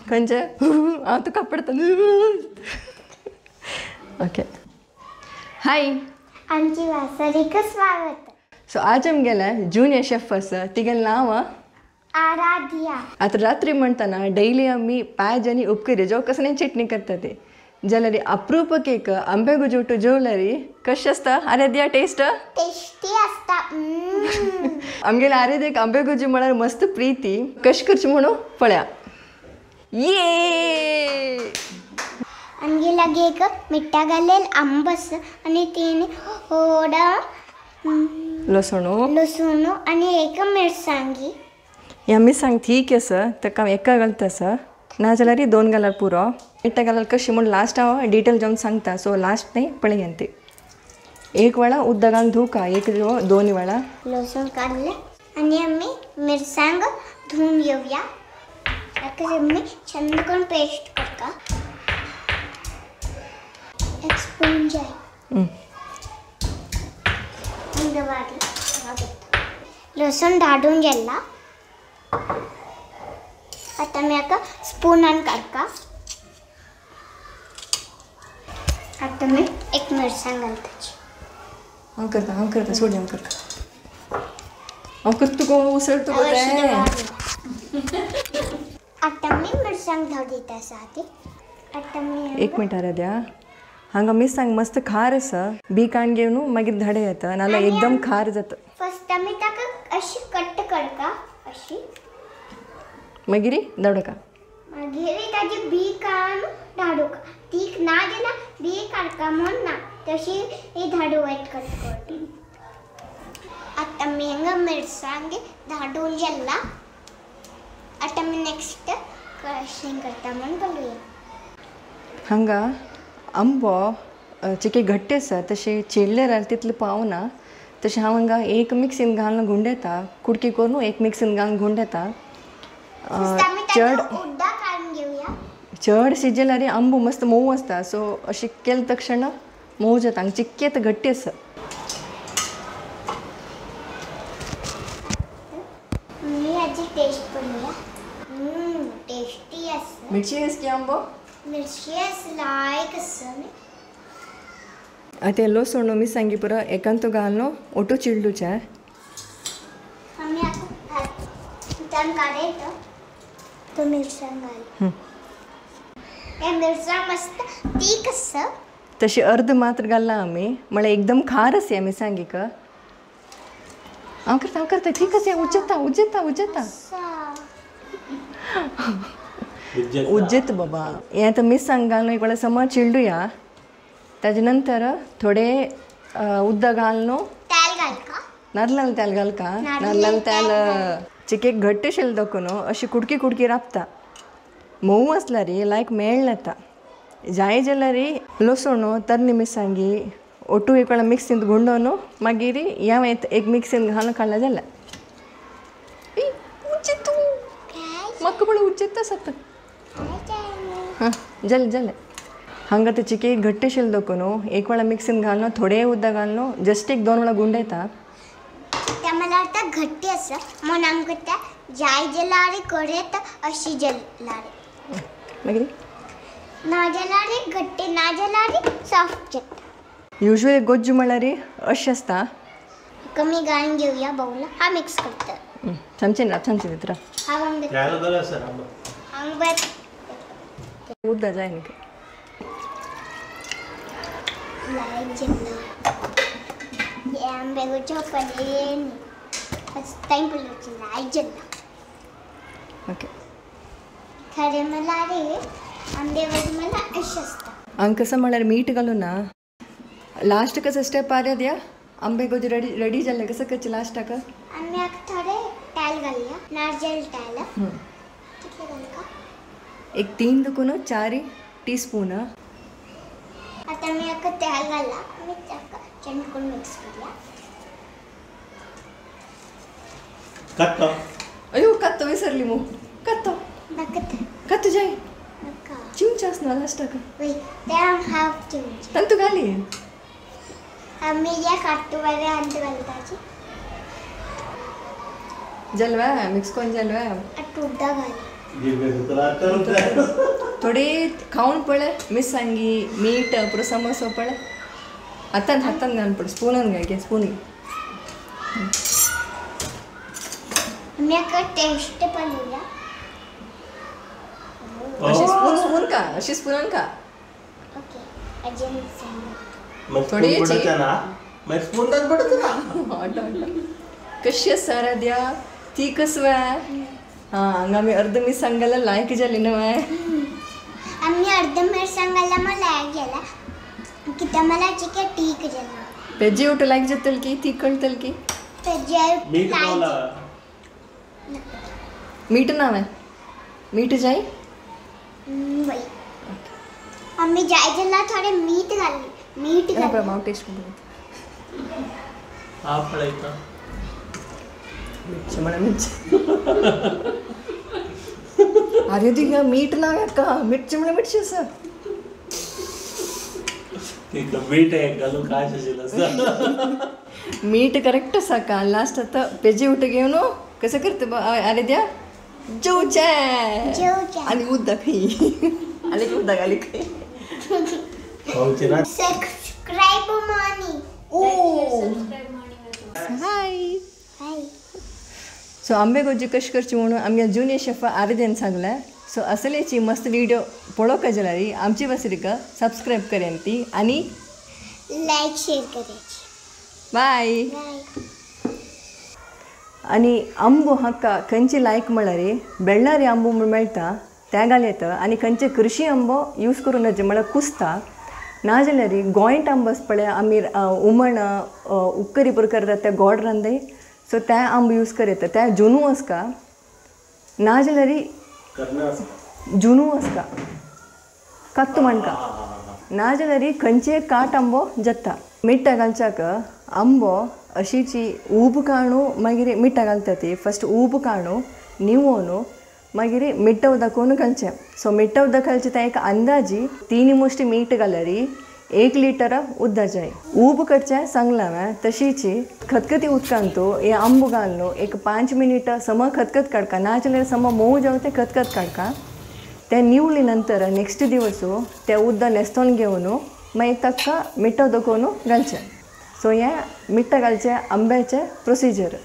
खंयचे हांव तुका पडटा ओके हाय आमची वासरिक स्वागत. सो आज आमगेले जूनियर शेफ आसा तिगेलें नांव आराध्या. आतां रात्री म्हणटाना डेली आमी पांच आनी उपकरी जेव कसले चटणी करता ते जाल्यार अप्रूपक एक आंबेगुज्जोटू जेवल्यारी कशें आसता आराध्या टेस्ट टेस्टी आसता. आमगेले आराध्याक आंबेगुज्जी म्हळ्यार मस्त प्रिती कशें करची म्हणून पळया. ये आमगे लागी एक मिठा घालेल आंब आसा आनी तेणी थोडा लसूण आनी एक मिरसांगी. ह्या मिरसांग ठीक आसा ताका एका घालता आसा नाजाल्यार दोन घाल्यार पुरो एकटा घाल्यार कशी म्हण लास्ट हांव डिटेल जावन सांगता. सो लास्ट न्ही पळय ती एक वेळा उदक घालून धुवका एक दोन वेळा लसूण काढले आनी आमी मिरसांग धुवन घेवया. ताका आमी छंद करून पेस्ट करता. एक स्पून जाय लसूण धाडून गेला. आता मी आता स्पूनान काढका. आता मी एक मिरसांग घालताची. हांव करता सोड हांव करता हांव करता गो उसळता गो तें. आता मी मिरसांग धाव दिता आधी. आता मी एक मिनट आराध्या हांगा मिरसांग मस्त खार आसा बी काण घेवन मागीर धाडे येता नाल्यार एकदम खार जाता. फर्स्ट आमी ताका अशी कट करता अशी मागीर धाडका मागीर ताजी बी काण धाडूका. ती ना जाल्यार बी काडका म्हण ना तशी ही धाडू वायट कट करता. आता मी हांगा मिरसांग धाडून गेला. आता मी नेक्स्ट कशें करता म्हण बघूया. हांगा आंबो चिके घट्ट आसा तशें चिरले जाल्यार तितलें पावना. तशें हांव हांगा एक मिक्सीन घालून गुंडयता कुडकी करून एक मिक्सीन घालून गुंडयता. चड शिजल्यार आंबो मस्त मोव आसता. सो अशें केले तक्षण मोव जाता. हांगा चिक्के तर घट्टी आसा. टेस्ट करूया. टेस्टी आसा. मिरची आसा की आंबो मिरची लायक आसा. आता लसूण मिरसांगी पुरो एकांत घालून ओटू चिडलूचे. आमी आतां काडयता तो मिरसांग घाल. हे मिरसांग मस्त तीख आसा. तशी अर्ध मात्र घालला आमी म्हळ्यार एकदम खार आसा ह्या मिरसांगीक. हांव करता ठीक आसा उज्जता उज्जत बाबा. हें आतां मिरसांग घालून एक वेळा समज चिडूया. ताजे नंतर थोडे उदक घालून तेल घालका. नाल्लाल तेल घालका. नाल्लाल तेल चिकेक घट्ट शिल दाखोवन अशी कुडकी राबता. मोव आसल्यार लायक मेळ येता. जाय जाल्यार लसूण तरणी मिरसांगी ओटू एक वेळा मिक्सींत गुंडोवन मागीर ह्या एक मिक्सींत घालून काडला जाल्यार उज्जत म्हाका पळय उज्जत आसा. हां जालें हांगा ते चिके घट्ट शिल दाखोवन एक वेळा मिक्सीन घालून थोडे उदक घालून जस्ट एक दोन वेळा गुंडयता. त्या मला आता घट्टी आसा म्हण आमकां त्या जाय जाल्यार करत अशी जाल्यार मागीर ना जाल्यार घट्टी ना जाल्यार सॉफ्ट जाता. युजली गोज्जू म्हळ्यार अशी आसता. कमी घालून घेवया बाऊला. हा मिक्स करता. चमचे दितरा उदक जाय न्ही लायक जेवना हे आंबेगुज्जो पलेन फर्स्ट टाइम पळोवची लायक जेवना. ओके खरें म्हळ्यार आंबेगुज्जो म्हळ्यार अशें आसता. हांगा कसं म्हळ्यार मीठ घालून ना लास्ट कसं स्टेप आराध्या आंबेगुज्जो रेडी जालें कसं करचें लास्टाक. आमी आतां थोडे तेल घालया नारजेल तेल. कितलें घालका एक 3 दुखून 4 टीस्पून. आता मी तेल घाला आमी ताका छंद करून मिक्स करूया. अयो कत्तो विसरली मग कत्तो जाय चिमचा आसना लास्टाक. हाफ चिमचा तंतू घाली आमी या काट्टू बरें अंत घालताची. जलवा मिक्स करून जलवा टुड्डा घाल थोडी खाऊन पळे मिरसांगी मीठ पुरो समोसो पळे हातान घाल पड स्पूनान घे स्पून म्याका टेस्ट पडलेला अशी स्पून का अशी स्पूनान का ओके अजून सांग थोडी मैं स्पून दान पडत ना कशी सारा द्या ती कसवा हां हंगा आमी अर्ध मिरसांगाला लायक जाली न्हय आम्ही अर्ध मिरसांगाला मला गेला कित्या मला चिके टीक जाला पेजी उठ लायक जातल की ती कळतल की मीठ पावला मीठ नाव आहे मीठ जाई बाई आम्ही जायला थोडे मीठ घालले मीठ घाल माउ टेस्ट करू हा पळायचा मिरची म्हणा मिरची अरे ती मीठ नाव आहे का मिरची म्हणा मिरची असं ठीक मीठ आहे घालू काय असं मीठ करेक्ट असा का लास्ट आता पेजी उठ घेऊन कसं करते अरे द्या जेवच्या आणि उद्दा खाई आले की उद्दा आली खाई सबस्क्राइब मनी हाय हाय सो आंबे गोजी कशी करची म्हणून आमच्या जुनियर शेफ आरदेन सांगला सो असलेची मस्त व्हिडिओ पळोवका जाल्यार आमची बसरिका सबस्क्राईब करेन ती आणि लाईक शेअर करायची बाय बाय आणि आंबो हाका खंयची लायक म्हळ्यार बेळ्ळारी आंबो म्हूण मेळटा त्या घालयता आणि खंयचे कृषी आंबो यूज करून नजे म्हळ्यार कुसता नाजाल्यार गोंयट आंबो आसा पळय आमी हुमण उक्करी पुरो करतात ते गोड रांदय सो त्या आंबो यूज करयता त्या जुनू आसका नाजाल्यार जुनू आसका कत्तू म्हणटा नाजाल्यार खंयचे काट आंबो जत्ता मीठ घालच्याक आंबो अशीची ऊब काणू मागीर मीठ घालता ती फस्ट ऊब काणू निवोन मागीर मीठ उदकून घालचें सो मीठ उदक घालचें तें एक अंदाजी 3 मुष्टी मीठ घाल्यार 1 लिटर उदक जाय ऊब करचें सांगलां हांवें तशीची खतखती उदकान तूं हे आंबो घालून एक 5 मिनिटां सम खतखत काडका नाजाल्यार सम मोव जावन तें खतखत काडका तें निवली नंतर नेक्स्ट दिवस तें उदक न्हेसतोन घेवन मागीर ताका मीठ उदकून घालचें सो हें मीठ घालचें आंब्याचें प्रोसिजर